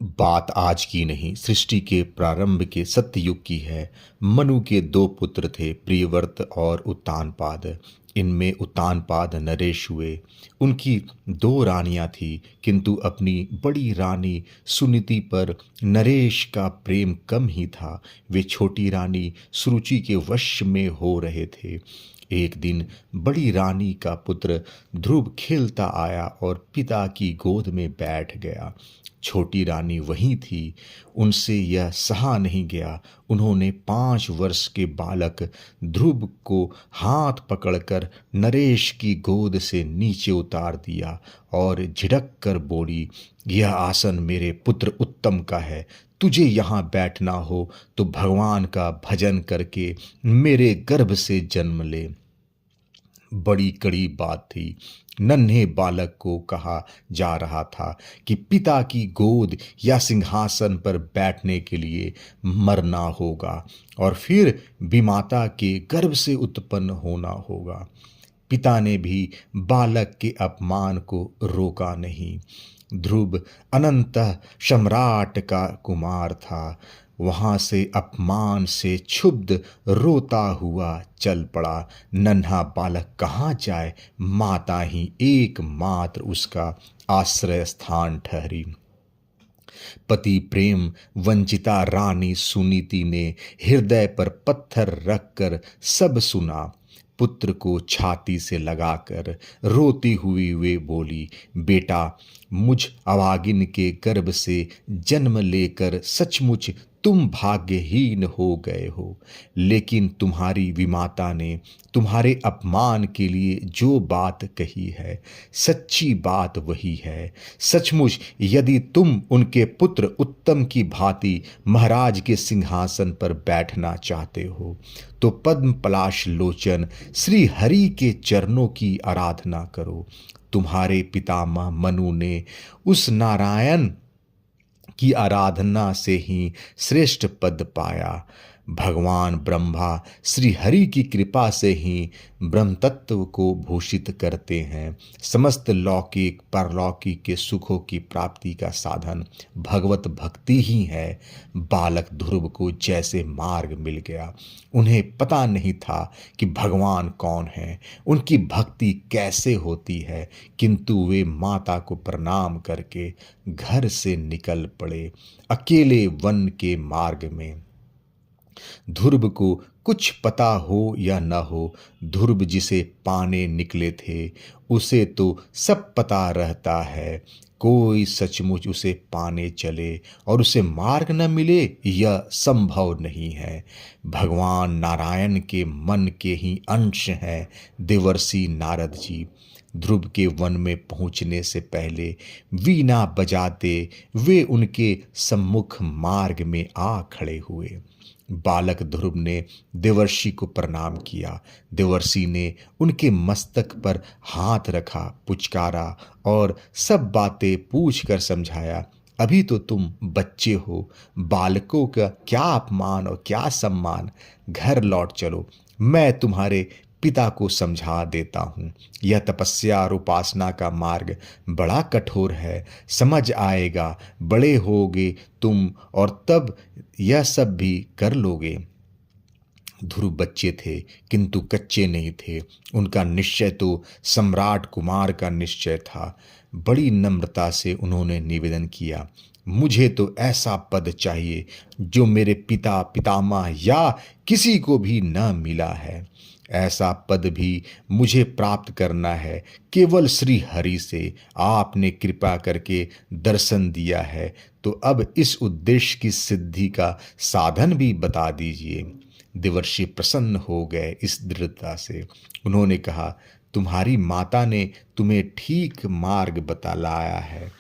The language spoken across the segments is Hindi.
बात आज की नहीं, सृष्टि के प्रारंभ के सत्ययुग की है। मनु के दो पुत्र थे, प्रियव्रत और उत्तानपाद। इनमें उत्तानपाद नरेश हुए। उनकी दो रानियां थीं, किंतु अपनी बड़ी रानी सुनीति पर नरेश का प्रेम कम ही था। वे छोटी रानी सुरुचि के वश में हो रहे थे। एक दिन बड़ी रानी का पुत्र ध्रुव खेलता आया और पिता की गोद में बैठ गया। छोटी रानी वहीं थी। उनसे यह सहा नहीं गया। उन्होंने 5 वर्ष के बालक ध्रुव को हाथ पकड़कर नरेश की गोद से नीचे उतार दिया और झिड़क कर बोली, यह आसन मेरे पुत्र उत्तम का है। तुझे यहाँ बैठना हो तो भगवान का भजन करके मेरे गर्भ से जन्म ले। बड़ी कड़ी बात थी। नन्हे बालक को कहा जा रहा था कि पिता की गोद या सिंहासन पर बैठने के लिए मरना होगा और फिर विमाता के गर्भ से उत्पन्न होना होगा। पिता ने भी बालक के अपमान को रोका नहीं। ध्रुव अनंतः सम्राट का कुमार था। वहां से अपमान से क्षुब्ध रोता हुआ चल पड़ा। नन्हा बालक कहाँ जाए, माता ही एकमात्र उसका आश्रय स्थान ठहरी। पति प्रेम वंचिता रानी सुनीति ने हृदय पर पत्थर रखकर सब सुना। पुत्र को छाती से लगाकर रोती हुई वे बोली, बेटा, मुझ अभागिन के गर्भ से जन्म लेकर सचमुच तुम भाग्यहीन हो गए हो। लेकिन तुम्हारी विमाता ने तुम्हारे अपमान के लिए जो बात कही है, सच्ची बात वही है। सचमुच यदि तुम उनके पुत्र उत्तम की भांति महाराज के सिंहासन पर बैठना चाहते हो तो पद्म पलाश लोचन श्री हरि के चरणों की आराधना करो। तुम्हारे पितामह मनु ने उस नारायण की आराधना से ही श्रेष्ठ पद पाया। भगवान ब्रह्मा श्री हरि की कृपा से ही ब्रह्म तत्व को भूषित करते हैं। समस्त लौकिक परलौकिक के सुखों की प्राप्ति का साधन भगवत भक्ति ही है। बालक ध्रुव को जैसे मार्ग मिल गया। उन्हें पता नहीं था कि भगवान कौन है, उनकी भक्ति कैसे होती है, किंतु वे माता को प्रणाम करके घर से निकल पड़े अकेले वन के मार्ग में। ध्रुव को कुछ पता हो या न हो, ध्रुव जिसे पाने निकले थे उसे तो सब पता रहता है। कोई सचमुच उसे पाने चले और उसे मार्ग न मिले, यह संभव नहीं है। भगवान नारायण के मन के ही अंश हैं देवर्षि नारद जी। ध्रुव के वन में पहुंचने से पहले वीणा बजाते वे उनके सम्मुख मार्ग में आ खड़े हुए। बालक ध्रुव ने देवर्षि को प्रणाम किया। देवर्षि ने उनके मस्तक पर हाथ रखा, पुचकारा और सब बातें पूछ कर समझाया। अभी तो तुम बच्चे हो, बालकों का क्या अपमान और क्या सम्मान। घर लौट चलो, मैं तुम्हारे पिता को समझा देता हूँ। यह तपस्या और उपासना का मार्ग बड़ा कठोर है, समझ आएगा। बड़े होगे तुम और तब यह सब भी कर लोगे। ध्रुव बच्चे थे किंतु कच्चे नहीं थे। उनका निश्चय तो सम्राट कुमार का निश्चय था। बड़ी नम्रता से उन्होंने निवेदन किया, मुझे तो ऐसा पद चाहिए जो मेरे पिता पितामह या किसी को भी न मिला है। ऐसा पद भी मुझे प्राप्त करना है केवल श्री हरि से। आपने कृपा करके दर्शन दिया है तो अब इस उद्देश्य की सिद्धि का साधन भी बता दीजिए। देवर्षि प्रसन्न हो गए इस दृढ़ता से। उन्होंने कहा, तुम्हारी माता ने तुम्हें ठीक मार्ग बतलाया है।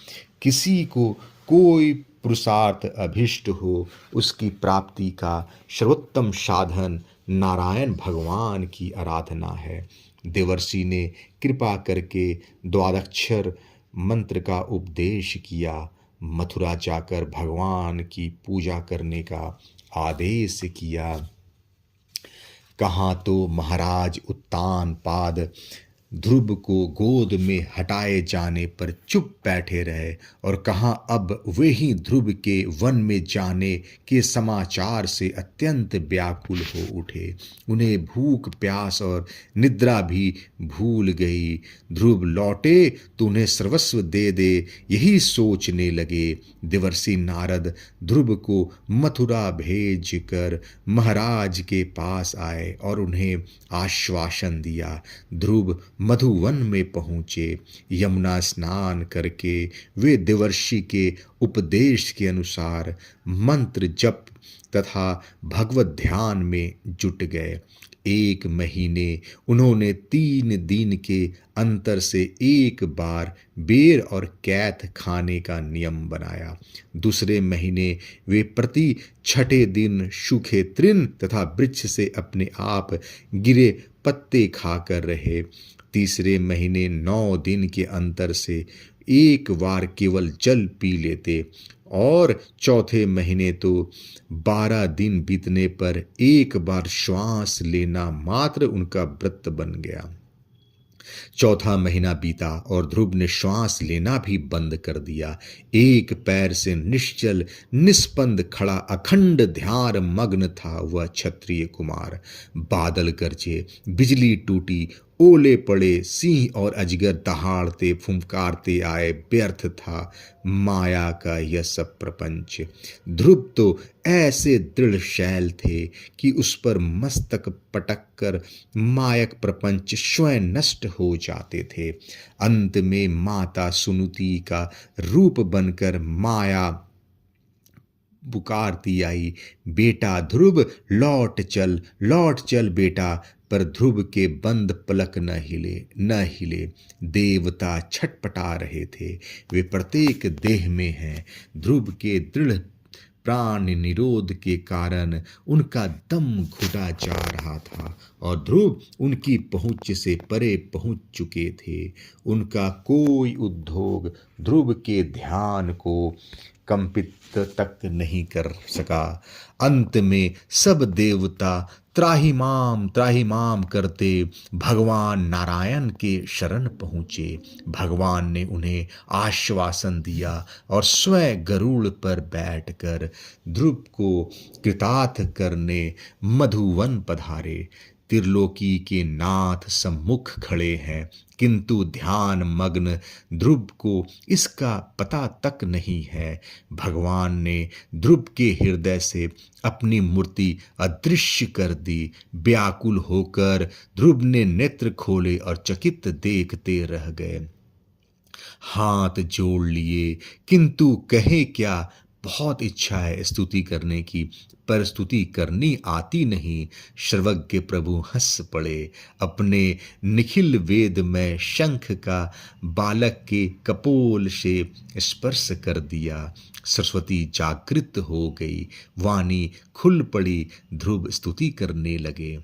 किसी को कोई पुरुषार्थ अभिष्ट हो, उसकी प्राप्ति का सर्वोत्तम साधन नारायण भगवान की आराधना है। देवर्षि ने कृपा करके द्वादक्षर मंत्र का उपदेश किया। मथुरा जाकर भगवान की पूजा करने का आदेश किया। कहाँ तो महाराज उत्तानपाद ध्रुव को गोद में हटाए जाने पर चुप बैठे रहे और कहा, अब वे ही ध्रुव के वन में जाने के समाचार से अत्यंत व्याकुल हो उठे। उन्हें भूख प्यास और निद्रा भी भूल गई। ध्रुव लौटे तो उन्हें सर्वस्व दे दे, यही सोचने लगे। देवर्षि नारद ध्रुव को मथुरा भेज कर महाराज के पास आए और उन्हें आश्वासन दिया। ध्रुव मधुवन में पहुँचे। यमुना स्नान करके वे देवर्षि के उपदेश के अनुसार मंत्र जप तथा भगवत ध्यान में जुट गए। 1 महीने उन्होंने 3 दिन के अंतर से एक बार बेर और कैथ खाने का नियम बनाया। दूसरे महीने वे प्रति छठे दिन सूखे तृण तथा वृक्ष से अपने आप गिरे पत्ते खाकर रहे। तीसरे महीने 9 दिन के अंतर से एक बार केवल जल पी लेते और चौथे महीने तो 12 दिन बीतने पर एक बार श्वास लेना मात्र उनका व्रत बन गया। चौथा महीना बीता और ध्रुव ने श्वास लेना भी बंद कर दिया। एक पैर से निश्चल निस्पंद खड़ा अखंड ध्यान मग्न था वह क्षत्रिय कुमार। बादल गरजे, बिजली टूटी, ओले पड़े, सिंह और अजगर दहाड़ते फुंकारते आए, व्यर्थ था माया का यह सब प्रपंच। ध्रुव तो ऐसे दृढ़ शैल थे कि उस पर मस्तक पटक कर मायक प्रपंच स्वयं नष्ट हो जाते थे। अंत में माता सुनुति का रूप बनकर माया पुकारती आई, बेटा ध्रुव लौट चल बेटा। पर ध्रुव के बंद पलक न हिले। देवता छटपटा रहे थे। वे प्रत्येक देह में हैं। ध्रुव के दृढ़ प्राण निरोध के कारण उनका दम घुटा जा रहा था और ध्रुव उनकी पहुंच से परे पहुंच चुके थे। उनका कोई उद्योग ध्रुव के ध्यान को कंपित तक नहीं कर सका। अंत में सब देवता त्राहिमाम करते भगवान नारायण के शरण पहुँचे। भगवान ने उन्हें आश्वासन दिया और स्वयं गरुड़ पर बैठकर ध्रुव को कृतार्थ करने मधुवन पधारे। त्रिलोकी के नाथ सम्मुख खड़े हैं, किंतु ध्यान मग्न ध्रुव को इसका पता तक नहीं है। भगवान ने ध्रुव के हृदय से अपनी मूर्ति अदृश्य कर दी। व्याकुल होकर ध्रुव ने नेत्र खोले और चकित देखते रह गए। हाथ जोड़ लिए, किंतु कहे क्या। बहुत इच्छा है स्तुति करने की, पर स्तुति करनी आती नहीं। सर्वज्ञ प्रभु हंस पड़े। अपने निखिल वेद में शंख का बालक के कपोल से स्पर्श कर दिया। सरस्वती जागृत हो गई, वाणी खुल पड़ी। ध्रुव स्तुति करने लगे।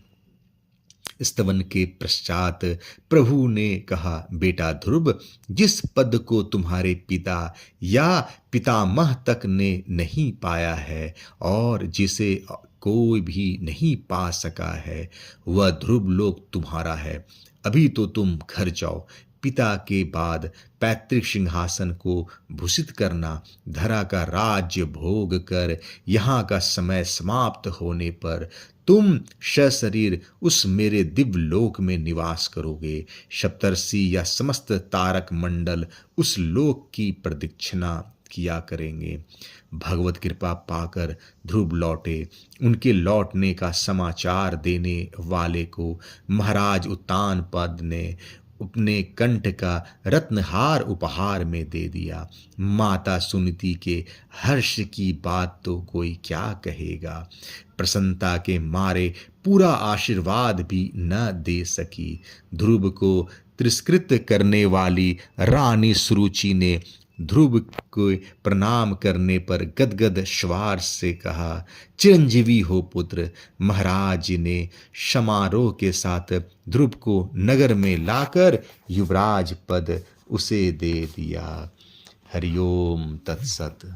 स्तवन के पश्चात प्रभु ने कहा, बेटा ध्रुव, जिस पद को तुम्हारे पिता या पितामह तक ने नहीं पाया है और जिसे कोई भी नहीं पा सका है, वह ध्रुव लोक तुम्हारा है। अभी तो तुम घर जाओ। पिता के बाद पैतृक सिंहासन को भूषित करना, धरा का राज्य भोग कर यहाँ का समय समाप्त होने पर तुम सशरीर उस मेरे दिव्य लोक में निवास करोगे। सप्तर्षि या समस्त तारक मंडल उस लोक की प्रदक्षिणा किया करेंगे। भगवत कृपा पाकर ध्रुव लौटे। उनके लौटने का समाचार देने वाले को महाराज उत्तानपाद ने अपने कंठ का रत्नहार उपहार में दे दिया। माता सुनीति के हर्ष की बात तो कोई क्या कहेगा। प्रसन्नता के मारे पूरा आशीर्वाद भी न दे सकी। ध्रुव को तिरस्कृत करने वाली रानी सुरुचि ने ध्रुव को प्रणाम करने पर गदगद स्वर से कहा, चिरंजीवी हो पुत्र। महाराज ने समारोह के साथ ध्रुव को नगर में लाकर युवराज पद उसे दे दिया। हरिओम तत्सत।